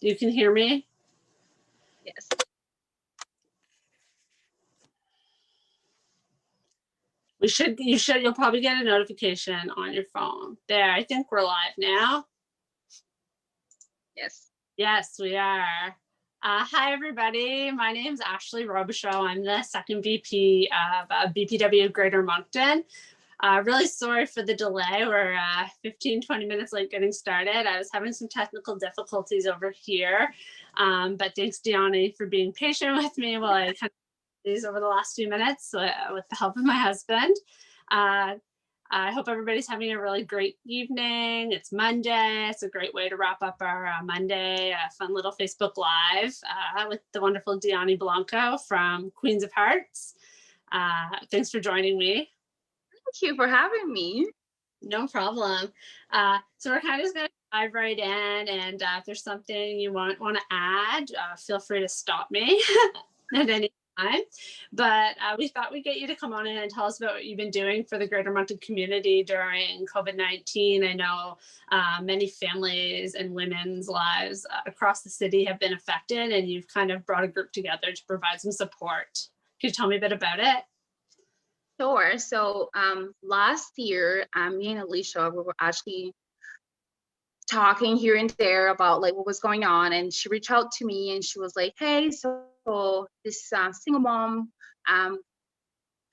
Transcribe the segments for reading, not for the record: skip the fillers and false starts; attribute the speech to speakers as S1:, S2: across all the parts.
S1: You can hear me?
S2: Yes.
S1: You'll probably get a notification on your phone. There, I think we're live now.
S2: Yes.
S1: Yes, we are. Hi, everybody. My name is Ashley Robichaud. I'm the second VP of BPW Greater Moncton. Really sorry for the delay. We're 15-20 minutes late getting started. I was having some technical difficulties over here, but thanks, Diani, for being patient with me while I kind of these over the last few minutes with the help of my husband. I hope everybody's having a really great evening. It's Monday. It's a great way to wrap up our Monday fun little Facebook Live with the wonderful Diani Blanco from Queens of Hearts. Thanks for joining me.
S2: Thank you for having me.
S1: No problem. So we're kind of just going to dive right in, and if there's something you want to add, feel free to stop me at any time. But we thought we'd get you to come on in and tell us about what you've been doing for the Greater Moncton community during COVID-19. I know many families and women's lives across the city have been affected, and you've kind of brought a group together to provide some support. Can you tell me a bit about it?
S2: Sure. So last year, me and Alicia, we were actually talking here and there about like what was going on, and she reached out to me and she was like, hey, so this single mom,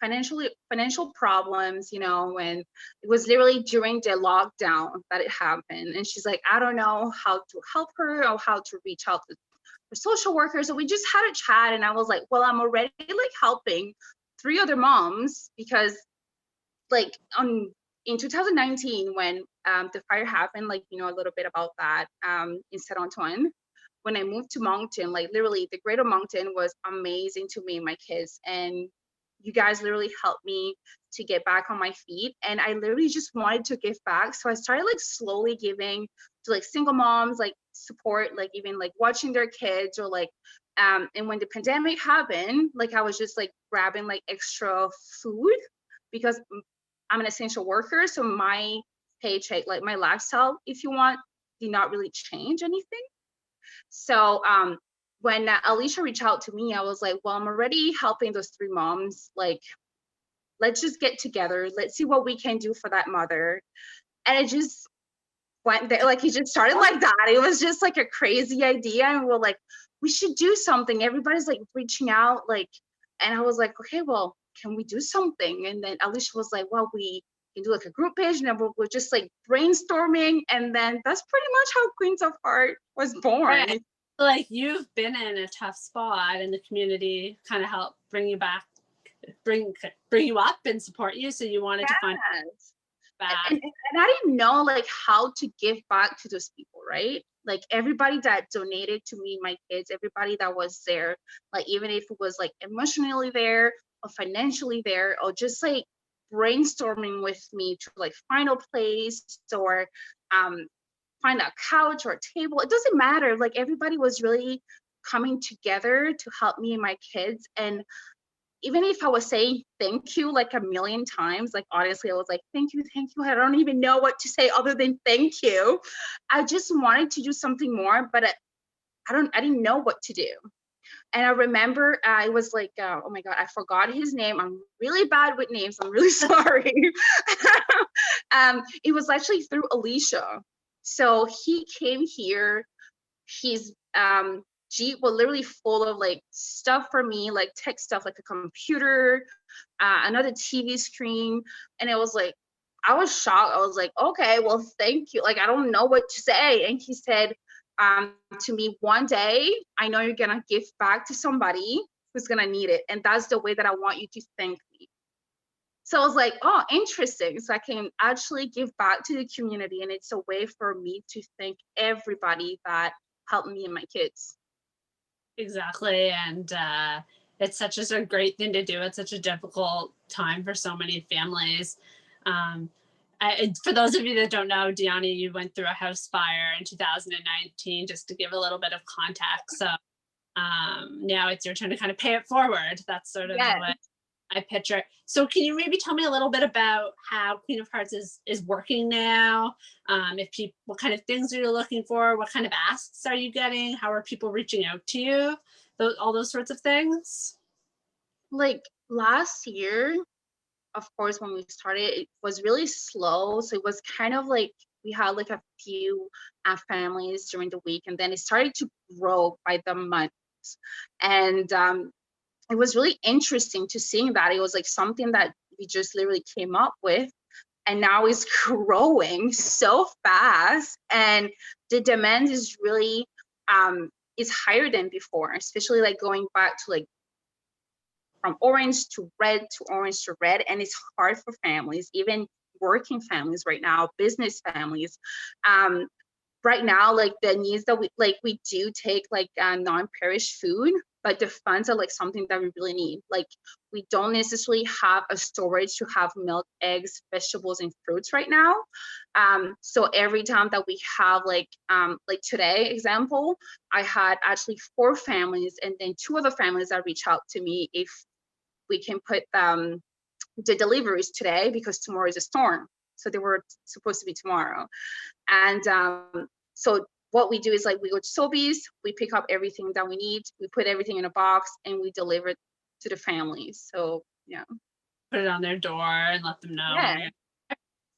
S2: financial problems, you know, and it was literally during the lockdown that it happened. And she's like, I don't know how to help her or how to reach out to the social workers. So we just had a chat, and I was like, well, I'm already like helping 3 other moms, because like in 2019 when the fire happened, like, you know, a little bit about that in Saint Antoine. When I moved to Moncton, like literally the Greater Moncton was amazing to me and my kids, and you guys literally helped me to get back on my feet, and I literally just wanted to give back. So I started like slowly giving to like single moms, like support, like even like watching their kids, or like and when the pandemic happened, like I was just like grabbing like extra food, because I'm an essential worker, so my paycheck, like my lifestyle, if you want, did not really change anything. So when Alicia reached out to me, I was like, well, I'm already helping those 3 moms. Like, let's just get together. Let's see what we can do for that mother. And it just went there. Like, it just started like that. It was just like a crazy idea. And we're like, we should do something. Everybody's like reaching out. Like, and I was like, okay, well, can we do something? And then Alicia was like, well, we can do like a group page, and then we're just like brainstorming. And then that's pretty much how Queens of Heart was born.
S1: Right. Like, you've been in a tough spot, and the community kind of helped bring you back, bring you up and support you. So you wanted to find back.
S2: And I didn't know like how to give back to those people, right? Like everybody that donated to me, my kids, everybody that was there, like even if it was like emotionally there or financially there, or just like brainstorming with me to like find a place, or find a couch or a table. It doesn't matter. Like everybody was really coming together to help me and my kids. And even if I was saying thank you like a million times, like honestly, I was like, thank you, thank you. I don't even know what to say other than thank you. I just wanted to do something more, but I didn't know what to do. And I remember I was like, oh my God, I forgot his name. I'm really bad with names. I'm really sorry. It was actually through Alicia. So he came here. He's Jeep was literally full of like stuff for me, like tech stuff, like a computer, another TV screen. And it was like, I was shocked. I was like, okay, well, thank you. Like, I don't know what to say. And he said to me, one day, I know you're gonna give back to somebody who's gonna need it. And that's the way that I want you to thank me. So I was like, oh, interesting. So I can actually give back to the community. And it's a way for me to thank everybody that helped me and my kids.
S1: Exactly. And it's such a great thing to do. It's such a difficult time for so many families. For those of you that don't know, Diani, you went through a house fire in 2019, just to give a little bit of context. So now it's your turn to kind of pay it forward. That's sort of
S2: Yes.
S1: what I picture. So can you maybe tell me a little bit about how Queen of Hearts is working now? If people, what kind of things are you looking for? What kind of asks are you getting? How are people reaching out to you? All those sorts of things.
S2: Like last year, of course, when we started, it was really slow. So it was kind of like we had like a few families during the week, and then it started to grow by the months. And it was really interesting to seeing that. It was like something that we just literally came up with, and now it's growing so fast. And the demand is really is higher than before, especially like going back to like from orange to red to orange to red. And it's hard for families, even working families right now, business families. Right now, like the needs that we do take like non-perish food, but the funds are like something that we really need. Like we don't necessarily have a storage to have milk, eggs, vegetables, and fruits right now. So every time that we have like today example, I had actually 4 families, and then 2 other families that reach out to me if we can put the deliveries today because tomorrow is a storm. So they were supposed to be tomorrow. And so what we do is like we go to Sobeys, we pick up everything that we need, we put everything in a box, and we deliver it to the families. So yeah.
S1: Put it on their door and let them know.
S2: Yeah.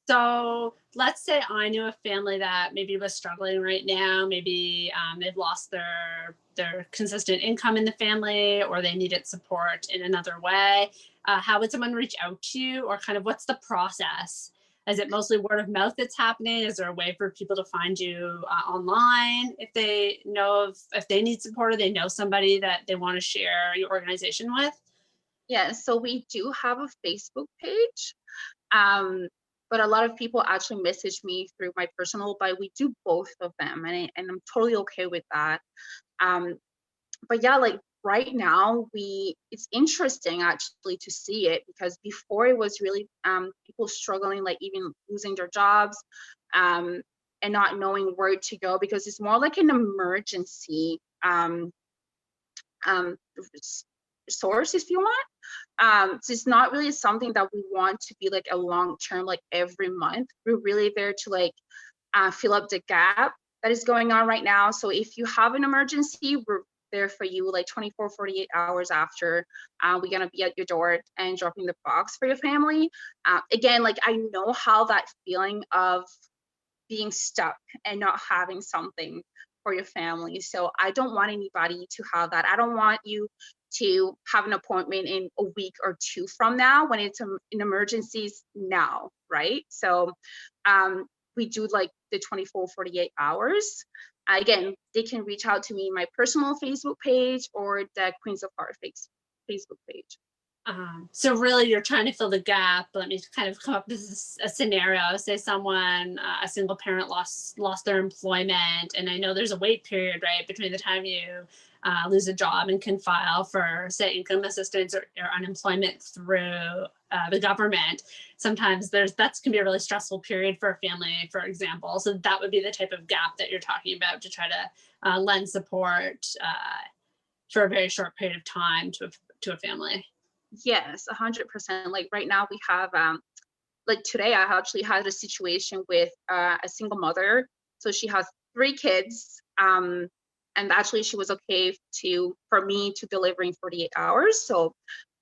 S1: So let's say I knew a family that maybe was struggling right now. Maybe they've lost their consistent income in the family, or they needed support in another way. How would someone reach out to you, or kind of what's the process? Is it mostly word of mouth that's happening? Is there a way for people to find you online if they know if they need support, or they know somebody that they want to share your organization with?
S2: Yeah. So we do have a Facebook page. But a lot of people actually message me through my personal, but we do both of them, and I'm totally okay with that. But yeah, like right now, it's interesting actually to see it, because before it was really people struggling, like even losing their jobs, and not knowing where to go, because it's more like an emergency um, source, if you want. So it's not really something that we want to be like a long term, like every month. We're really there to like fill up the gap that is going on right now. So if you have an emergency, we're there for you like 24, 48 hours after. We're gonna be at your door and dropping the box for your family. Again, like I know how that feeling of being stuck and not having something for your family. So I don't want anybody to have that. I don't want you to have an appointment in a week or 2 from now when it's an emergencies now, right? So we do like the 24, 48 hours. Again, they can reach out to me in my personal Facebook page or the Queens of Heart Facebook page.
S1: So really you're trying to fill the gap. Let me kind of come up with a scenario. Say someone, a single parent lost their employment, and I know there's a wait period, right, between the time you lose a job and can file for, say, income assistance or unemployment through the government. Sometimes that can be a really stressful period for a family, for example. So that would be the type of gap that you're talking about, to try to lend support for a very short period of time to a family.
S2: Yes, 100%. Like right now we have like today I actually had a situation with a single mother. So she has 3 kids, and actually she was okay for me to deliver in 48 hours. So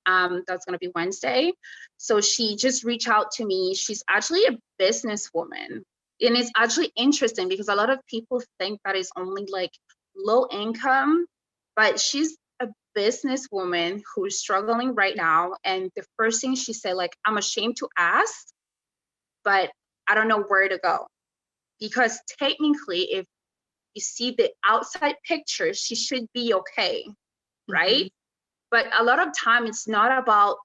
S2: that's going to be Wednesday. So she just reached out to me. She's actually a businesswoman, and it's actually interesting because a lot of people think that it's only like low income, but she's a businesswoman who's struggling right now. And the first thing she said, like, I'm ashamed to ask, but I don't know where to go. Because technically, if you see the outside picture, she should be okay, right? But a lot of time it's not about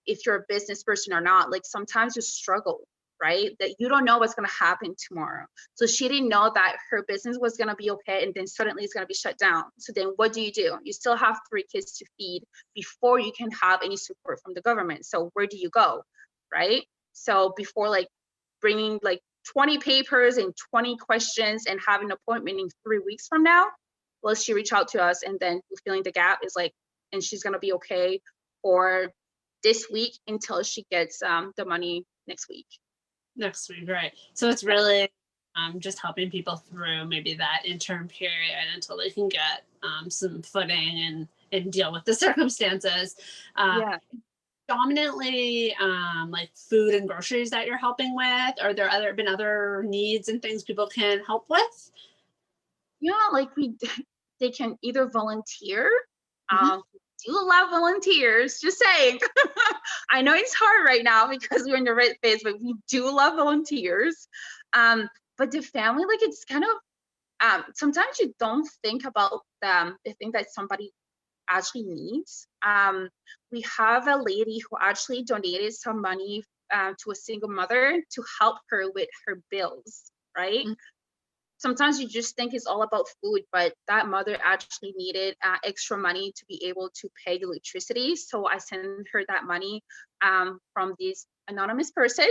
S2: if you're a business person or not. Like sometimes you struggle, right? That you don't know what's going to happen tomorrow. So she didn't know that her business was going to be okay, and then suddenly it's going to be shut down. So then what do? You still have 3 kids to feed before you can have any support from the government. So where do you go, right? So before like bringing like 20 papers and 20 questions and have an appointment in 3 weeks from now, well, she reached out to us, and then filling the gap is like, and she's going to be okay for this week until she gets the money next week.
S1: Next week, right? So it's really just helping people through maybe that interim period until they can get some footing and deal with the circumstances.
S2: Yeah.
S1: Dominantly like food and groceries that you're helping with? Are there been other needs and things people can help with?
S2: Yeah, like they can either volunteer.
S1: Mhm.
S2: Do love volunteers, just saying. I know it's hard right now because we're in the right phase, but we do love volunteers. But the family, like it's kind of sometimes you don't think about the thing that somebody actually needs. We have a lady who actually donated some money to a single mother to help her with her bills, right?
S1: Mm.
S2: Sometimes you just think it's all about food, but that mother actually needed extra money to be able to pay the electricity. So I sent her that money from this anonymous person.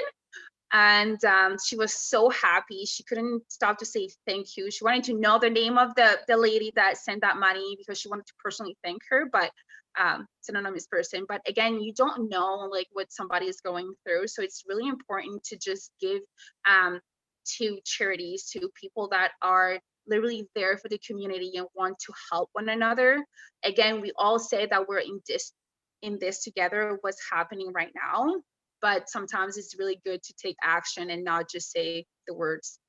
S2: And she was so happy. She couldn't stop to say thank you. She wanted to know the name of the lady that sent that money because she wanted to personally thank her, but it's an anonymous person. But again, you don't know like what somebody is going through. So it's really important to just give to charities, to people that are literally there for the community and want to help one another. Again, we all say that we're in this together, what's happening right now, but sometimes it's really good to take action and not just say the words.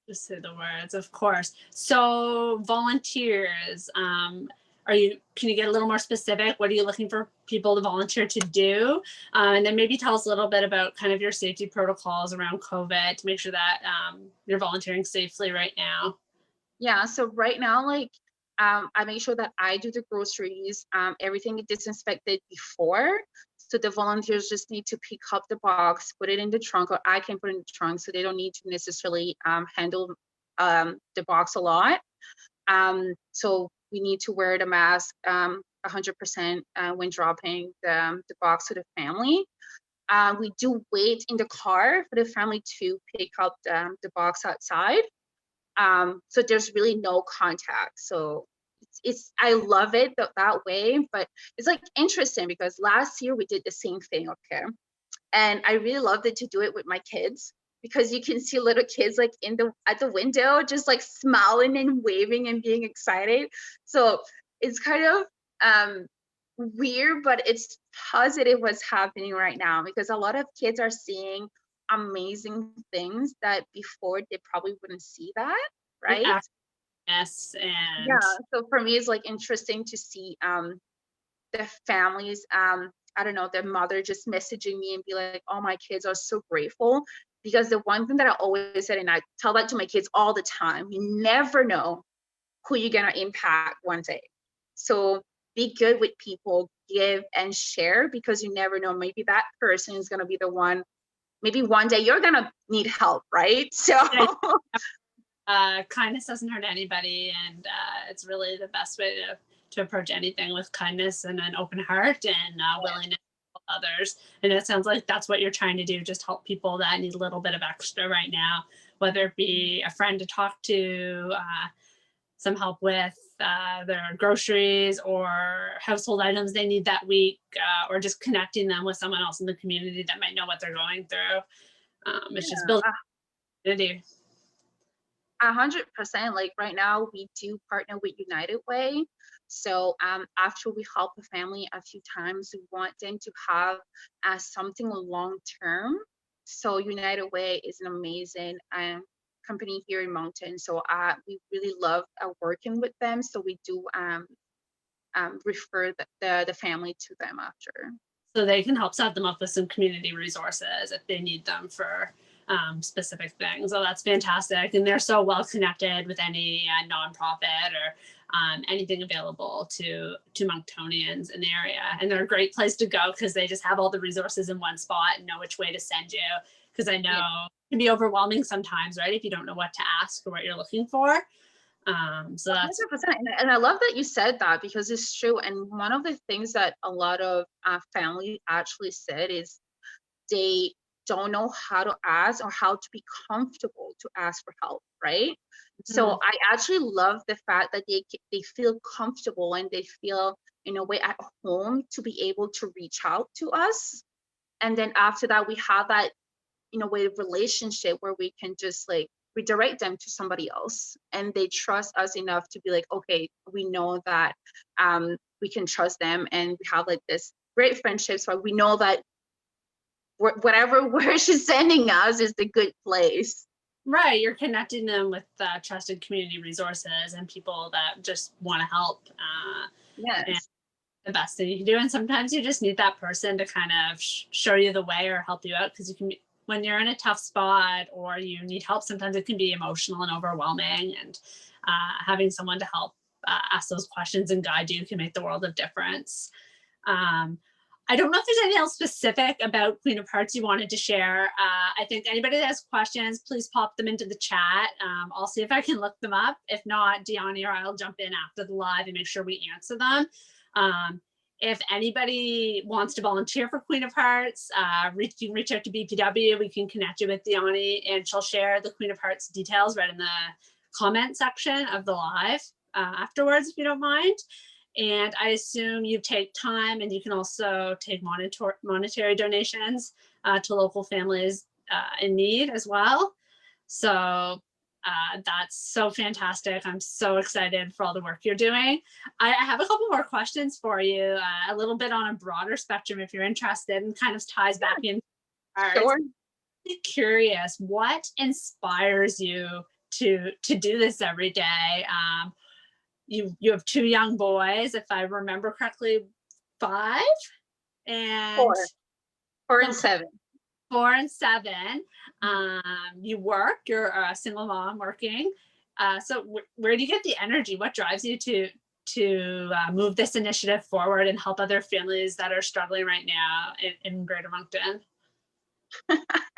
S1: Just say the words, of course. So volunteers, can you get a little more specific? What are you looking for people to volunteer to do? And then maybe tell us a little bit about kind of your safety protocols around COVID to make sure that you're volunteering safely right now.
S2: Yeah, so right now, like I make sure that I do the groceries, everything is disinfected before. So the volunteers just need to pick up the box, put it in the trunk, or I can put it in the trunk, so they don't need to necessarily handle the box a lot. So we need to wear the mask 100% when dropping the box to the family. We do wait in the car for the family to pick up the box outside. So there's really no contact. So it's I love it that way, but it's like interesting because last year we did the same thing, okay? And I really loved it to do it with my kids because you can see little kids like in the at the window just like smiling and waving and being excited. So it's kind of weird, but it's positive what's happening right now because a lot of kids are seeing amazing things that before they probably wouldn't see that,
S1: The
S2: right?
S1: actness
S2: Yeah.
S1: and
S2: So for me, it's like interesting to see the families, I don't know, their mother just messaging me and be like, oh, my kids are so grateful. Because the one thing that I always said, and I tell that to my kids all the time, you never know who you're gonna impact one day. So be good with people, give and share because you never know. Maybe that person is gonna be the one, maybe one day you're gonna need help, right? So
S1: yeah, kindness doesn't hurt anybody, and it's really the best way to approach anything with kindness and an open heart and willingness to help others. And it sounds like that's what you're trying to do, just help people that need a little bit of extra right now, whether it be a friend to talk to, some help with their groceries or household items they need that week, or just connecting them with someone else in the community that might know what they're going through. It's just building
S2: yeah,
S1: community.
S2: 100%. Like right now, we do partner with United Way. So after we help a family a few times, we want them to have something long term. So United Way is an amazing company here in Mountain. So we really love working with them. So we do refer the family to them after.
S1: So they can help set them up with some community resources if they need them for specific things. Oh, that's fantastic. And they're so well connected with any nonprofit or anything available to Monktonians in the area. And they're a great place to go because they just have all the resources in one spot and know which way to send you. Because I know
S2: Yeah.
S1: it can be overwhelming sometimes, right? If you don't know what to ask or what you're looking for. So that's
S2: 100%. And I love that you said that because it's true. And one of the things that a lot of family actually said is they don't know how to ask or how to be comfortable to ask for help, right? So
S1: mhm.
S2: I actually love the fact that they feel comfortable and they feel in a way at home to be able to reach out to us. And then after that, we have that, in a way, relationship where we can just like redirect them to somebody else, and they trust us enough to be like, okay, we know that we can trust them, and we have like this great friendship, so we know that whatever where she's sending us is the good place.
S1: Right, you're connecting them with trusted community resources and people that just want to help. And
S2: Yes.
S1: the best thing you can do. And sometimes you just need that person to kind of show you the way or help you out, because you can be, when you're in a tough spot or you need help, sometimes it can be emotional and overwhelming. And having someone to help ask those questions and guide you can make the world of difference. I don't know if there's anything else specific about Queen of Hearts you wanted to share. I think anybody that has questions, please pop them into the chat. I'll see if I can look them up. If not, Diani or I'll jump in after the live and make sure we answer them. If anybody wants to volunteer for Queen of Hearts, you can reach out to BPW. We can connect you with Diani, and she'll share the Queen of Hearts details right in the comment section of the live afterwards, if you don't mind. And I assume you take time, and you can also take monetary donations to local families in need as well. So that's so fantastic. I'm so excited for all the work you're doing. I have a couple more questions for you, a little bit on a broader spectrum if you're interested, and kind of ties back in.
S2: Sure.
S1: I'm curious, what inspires you to do this every day? You have two young boys, if I remember correctly, 5 and
S2: 4 and 7.
S1: 4 and 7. You work, you're a single mom working. So where do you get the energy? What drives you to move this initiative forward and help other families that are struggling right now in Greater Moncton?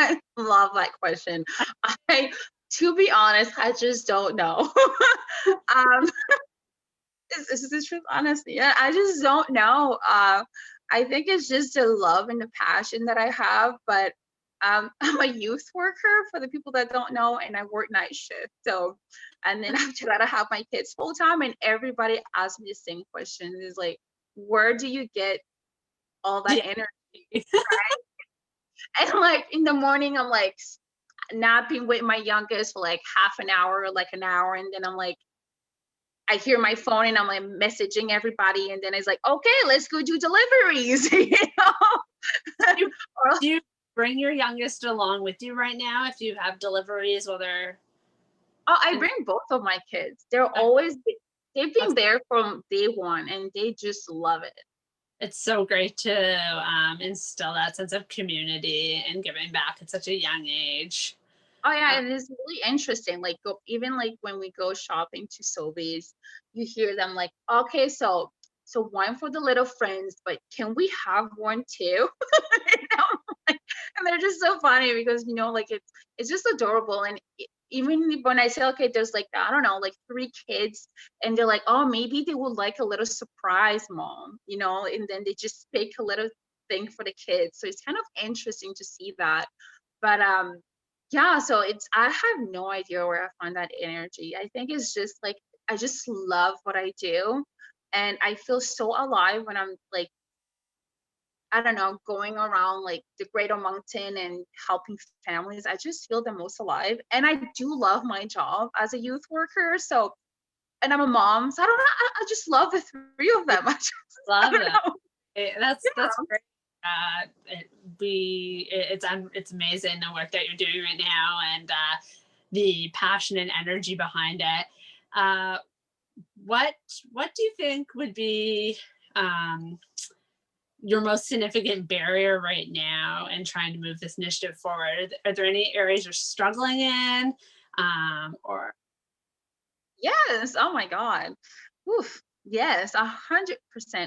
S2: I love that question. To be honest, I just don't know. This is the truth, honestly. Yeah, I just don't know. I think it's just the love and the passion that I have. But I'm a youth worker, for the people that don't know, and I work night shift. So, and then after that, I have my kids full time, and everybody asks me the same question: is like, where do you get all that energy? And like in the morning, I'm like napping with my youngest for like half an hour or like an hour, and then I'm like, I hear my phone and I'm like messaging everybody, and then it's like, okay, let's go do deliveries.
S1: Do you bring your youngest along with you right now if you have deliveries, whether?
S2: Oh, I bring both of my kids. They've been there from day one, and they just love it.
S1: It's so great to instill that sense of community and giving back at such a young age.
S2: Oh yeah, and it's really interesting. Like even like when we go shopping to Sobeys, you hear them like, okay, so one for the little friends, but can we have one too? You know? And they're just so funny because like it's just adorable. And even when I say, okay, there's like, I don't know, like 3 kids, and they're like, oh, maybe they would like a little surprise, mom, and then they just pick a little thing for the kids. So it's kind of interesting to see that. But yeah, so I have no idea where I find that energy. I think it's just like I just love what I do, and I feel so alive when I'm like, I don't know, going around like the Greater Moncton and helping families. I just feel the most alive, and I do love my job as a youth worker. So, and I'm a mom, so I don't know. I just love the 3 of them.
S1: Love that. That's great. It's amazing the work that you're doing right now, and the passion and energy behind it. What do you think would be your most significant barrier right now in trying to move this initiative forward? Are there any areas you're struggling in, or?
S2: Yes. Oh my God. Oof. Yes, 100%.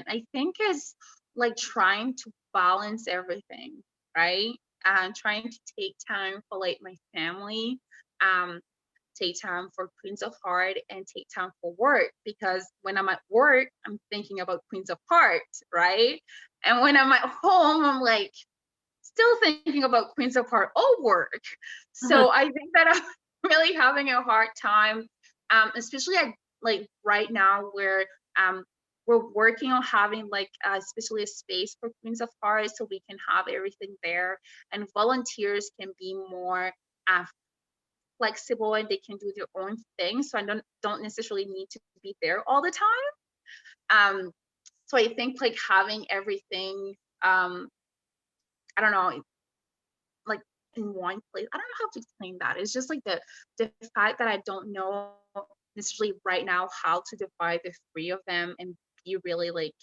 S2: I think it's like trying to balance everything, right? And trying to take time for like my family, um, take time for Queens of Heart, and take time for work. Because when I'm at work, I'm thinking about Queens of Heart, right? And when I'm at home, I'm like still thinking about Queens of Heart or work. So I think that I'm really having a hard time, especially at like right now where we're working on having like especially a space for Queens of Hearts so we can have everything there, and volunteers can be more flexible and they can do their own thing. So I don't necessarily need to be there all the time. So I think like having everything, I don't know, like in one place. I don't know how to explain that. It's just like the fact that I don't know necessarily right now how to divide the three of them and be really like,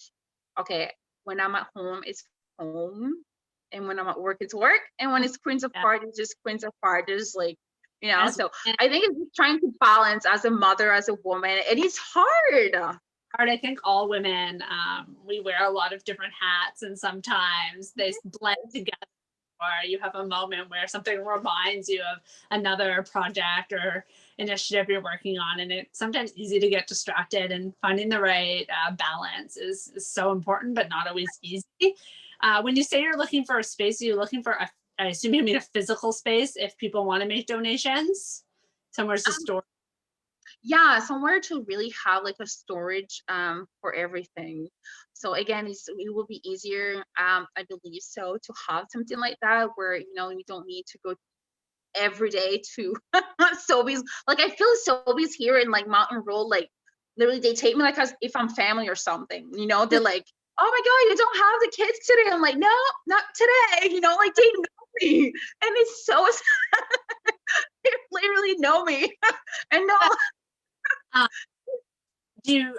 S2: okay, when I'm at home, it's home. And when I'm at work, it's work. And when it's Queens of
S1: Yeah.
S2: Heart, it's just Queens of Heart. There's like, you know,
S1: As
S2: so I think it's just trying to balance as a mother, as a woman. It is hard.
S1: hard. I think all women, we wear a lot of different hats, and sometimes they blend together. Or you have a moment where something reminds you of another project or initiative you're working on, and it's sometimes easy to get distracted. And finding the right balance is so important, but not always easy. When you say you're looking for a space, are you looking for I assume you mean a physical space if people want to make donations, somewhere to store?
S2: Yeah, somewhere to really have like a storage for everything. So again, it will be easier, I believe so, to have something like that where you know you don't need to go every day to Sobeys. Like I feel Sobeys here in like Mountain Road, like literally they take me like as if I'm family or something. You know, they're like, "Oh my God, you don't have the kids today." I'm like, "No, not today." You know, like they know me, and it's so they literally know me, and no.
S1: Uh,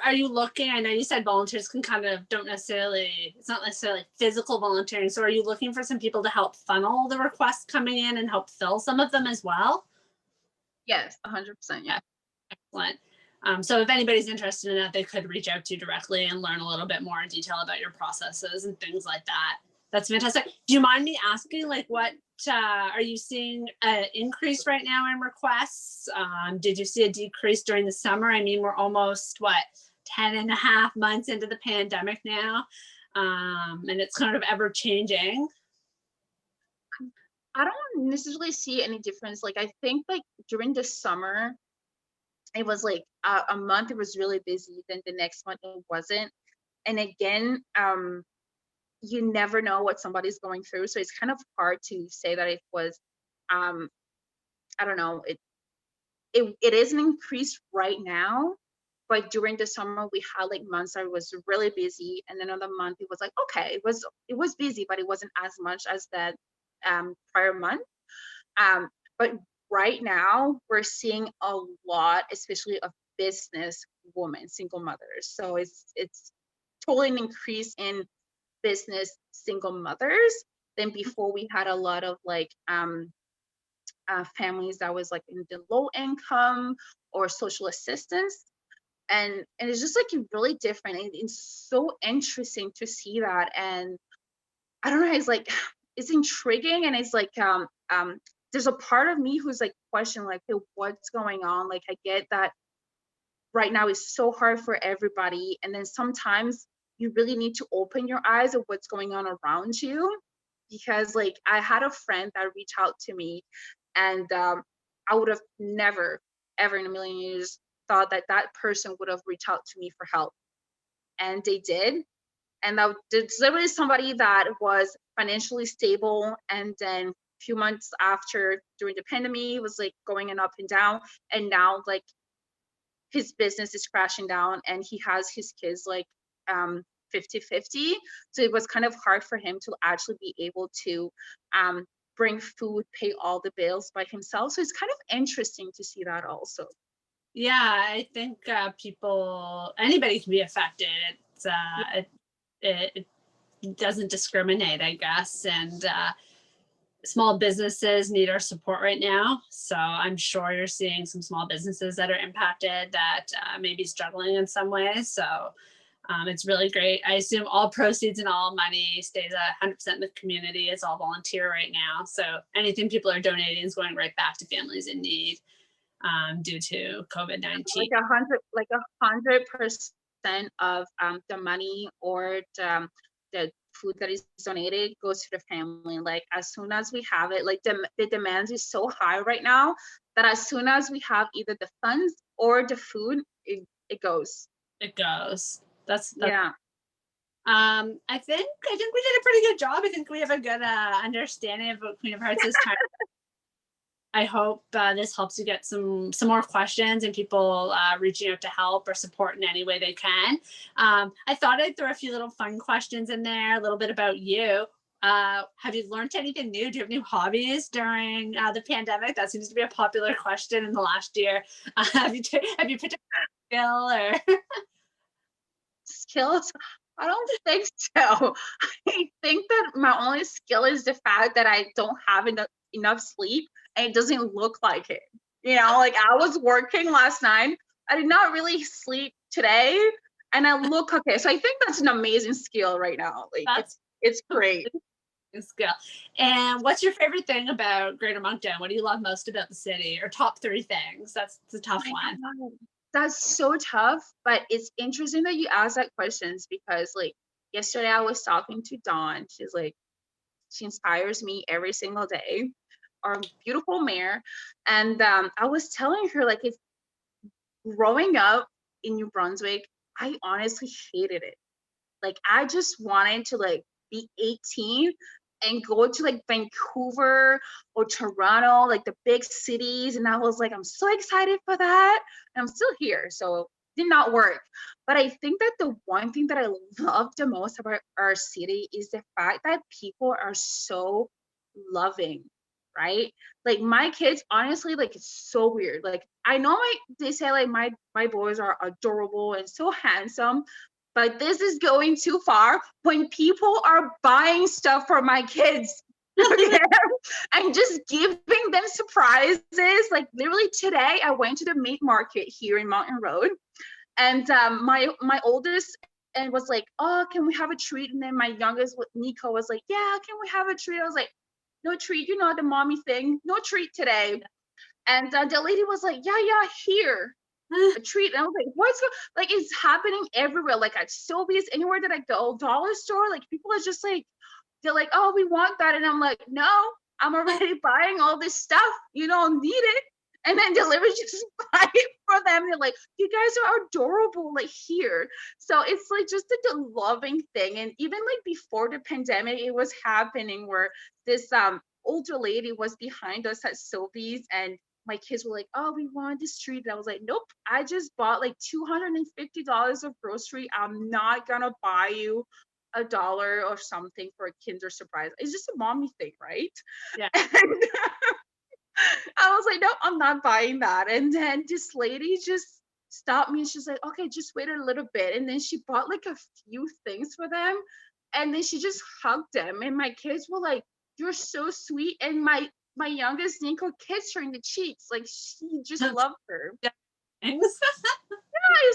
S1: are you looking, I know you said volunteers can kind of don't necessarily, it's not necessarily physical volunteering, so are you looking for some people to help funnel the requests coming in and help fill some of them as well?
S2: Yes, 100%. Yeah.
S1: Excellent. So if anybody's interested in that, they could reach out to you directly and learn a little bit more in detail about your processes and things like that. That's fantastic. Do you mind me asking, like, what are you seeing an increase right now in requests? Did you see a decrease during the summer? I mean, we're almost, what, 10 and a half months into the pandemic now, and it's kind of ever changing.
S2: I don't necessarily see any difference. Like I think like during the summer, it was like a month it was really busy, then the next month it wasn't. And again, you never know what somebody's going through. So it's kind of hard to say that it was um I don't know, it is an increase right now, but during the summer we had like months that it was really busy, and then another month it was like okay, it was busy, but it wasn't as much as that prior month. Um, but right now we're seeing a lot, especially of business women, single mothers. So it's totally an increase in business single mothers. Then before we had a lot of like families that was like in the low income or social assistance. And it's just like really different. And it's so interesting to see that. And I don't know, it's like it's intriguing, and it's like there's a part of me who's like questioning like, hey, what's going on? Like I get that right now is so hard for everybody, and then sometimes you really need to open your eyes of what's going on around you. Because like I had a friend that reached out to me, and I would have never ever in a million years thought that that person would have reached out to me for help, and they did. And that there's literally somebody that was financially stable, and then a few months after during the pandemic was like going and up and down, and now like his business is crashing down and he has his kids like 50-50. So it was kind of hard for him to actually be able to um, bring food, pay all the bills by himself. So it's kind of interesting to see that also.
S1: Yeah, I think anybody can be affected.
S2: Yeah.
S1: It doesn't discriminate, I guess. And small businesses need our support right now. So I'm sure you're seeing some small businesses that are impacted that may be struggling in some ways. So it's really great. I assume all proceeds and all money stays 100% in the community. It's all volunteer right now. So anything people are donating is going right back to families in need due to COVID-19.
S2: Like 100% of the money or the food that is donated goes to the family. Like as soon as we have it, like the demand is so high right now that as soon as we have either the funds or the food, it goes.
S1: It goes. That's
S2: Yeah.
S1: I think we did a pretty good job. I think we have a good understanding of what Queen of Hearts is trying. I hope this helps you get some more questions and people reaching out to help or support in any way they can. I thought I'd throw a few little fun questions in there, a little bit about you. Have you learned anything new? Do you have new hobbies during the pandemic? That seems to be a popular question in the last year. Have you picked up a skill or?
S2: Skills? I don't think so. I think that my only skill is the fact that I don't have enough sleep and it doesn't look like it. Like I was working last night. I did not really sleep today and I look okay. So I think that's an amazing skill right now. Like
S1: That's
S2: it's great.
S1: skill. And what's your favorite thing about Greater Moncton? What do you love most about the city? Or top 3 things? That's a tough
S2: My
S1: one.
S2: God. That's so tough, but it's interesting that you ask that questions because like yesterday I was talking to Dawn. She's like, she inspires me every single day. Our beautiful mayor. And I was telling her like it's growing up in New Brunswick, I honestly hated it. Like I just wanted to like be 18 and go to like Vancouver or Toronto, like the big cities. And I was like, I'm so excited for that. And I'm still here. So it did not work. But I think that the one thing that I love the most about our city is the fact that people are so loving, right? Like my kids, honestly, like it's so weird. Like I know they say like my boys are adorable and so handsome, but this is going too far when people are buying stuff for my kids. Okay. And just giving them surprises. Like literally today, I went to the meat market here in Mountain Road, and my oldest and was like, "Oh, can we have a treat?" And then my youngest, Nico, was like, "Yeah, can we have a treat?" I was like, "No treat, the mommy thing. No treat today." And the lady was like, "Yeah, here." A treat. And I was like, like it's happening everywhere, like at Sobeys, anywhere that I go, dollar store, like people are just like, they're like, "Oh, we want that." And I'm like, "No, I'm already buying all this stuff. You don't need it." And then delivery just buy it for them. They're like, "You guys are adorable, like here." So it's like just a loving thing. And even like before the pandemic, it was happening where this older lady was behind us at Sobeys and my kids were like, "Oh, we want this treat." And I was like, "Nope, I just bought like $250 of grocery. I'm not gonna buy you $1 or something for a Kinder Surprise. It's just a mommy thing, right?"
S1: Yeah.
S2: And I was like, "Nope, I'm not buying that." And then this lady just stopped me and she's like, "Okay, just wait a little bit." And then she bought like a few things for them. And then she just hugged them. And my kids were like, "You're so sweet." And my youngest Nico kissed her in the cheeks. Like she just loved her.
S1: Thanks.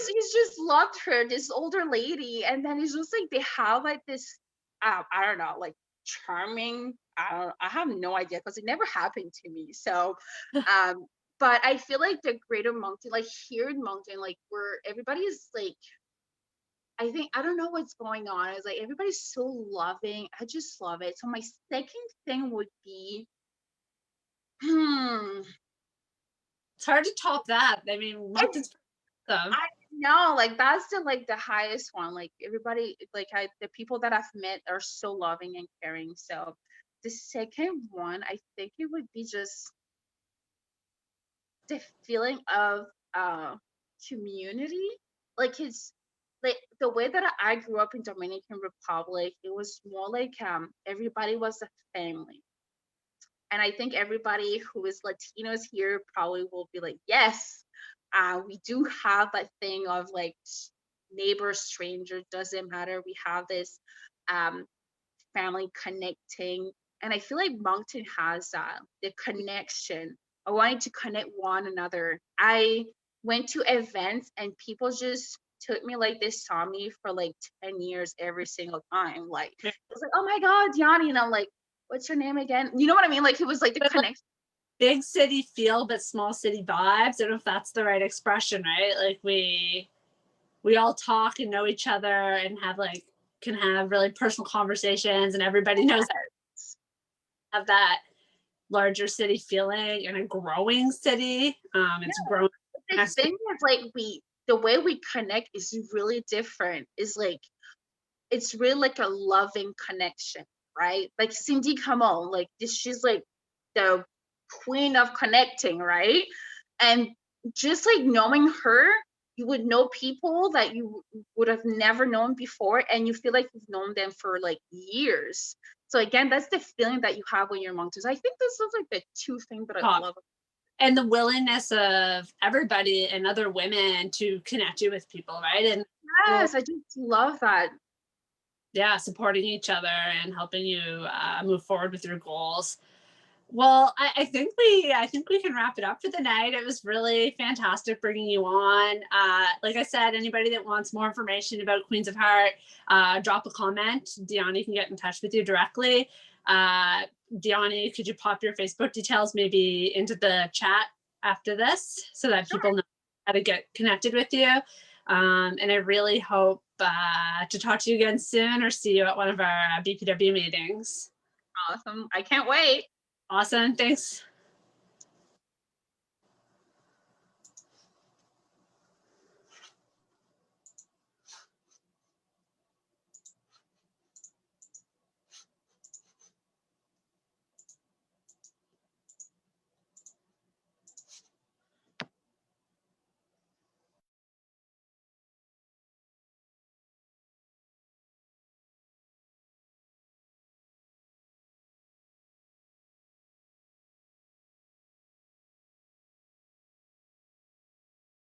S2: He's just loved her, this older lady. And then it's just like they have like this, I don't know, like charming. I have no idea because it never happened to me. So, but I feel like the greater Moncton, like here in Moncton, like where everybody is like, I think I don't know what's going on. It's like everybody's so loving. I just love it. So my second thing would be, hmm,
S1: It's hard to top that. I mean,
S2: it's
S1: Moncton's awesome.
S2: I know, like that's the highest one. Like everybody, like the people that I've met are so loving and caring. So the second one, I think it would be just the feeling of community. Like it's like the way that I grew up in Dominican Republic, it was more like everybody was a family. And I think everybody who is Latinos here probably will be like, yes, we do have that thing of like neighbor, stranger, doesn't matter. We have this um, family connecting. And I feel like Moncton has the connection. I wanted to connect one another. I went to events and people just took me like they saw me for like 10 years every single time. Like it was like, "Oh my God, Diani." And I'm like, "What's your name again?" You know what I mean? Like it was like the connection.
S1: Big city feel, but small city vibes. I don't know if that's the right expression, right? Like we all talk and know each other and have like can have really personal conversations, and everybody knows that have that larger city feeling in a growing city. It's growing.
S2: The thing is like the way we connect is really different. It's really like a loving connection, right? Like Cindy Camon, like this, she's like the queen of connecting, right? And just like knowing her, you would know people that you would have never known before, and you feel like you've known them for like years. So again, that's the feeling that you have when you're among us. I think this is like the two things that I
S1: Talk.
S2: love.
S1: And the willingness of everybody and other women to connect you with people, right? And
S2: Yes, I just love that.
S1: yeah, supporting each other and helping you move forward with your goals. Well, I think we can wrap it up for the night. It was really fantastic bringing you on. Like I said, anybody that wants more information about Queens of Heart, drop a comment. Diani can get in touch with you directly. Diani, could you pop your Facebook details maybe into the chat after this so that people know how to get connected with you? And I really hope to talk to you again soon or see you at one of our BPW meetings.
S2: Awesome. I can't wait.
S1: Awesome. Thanks.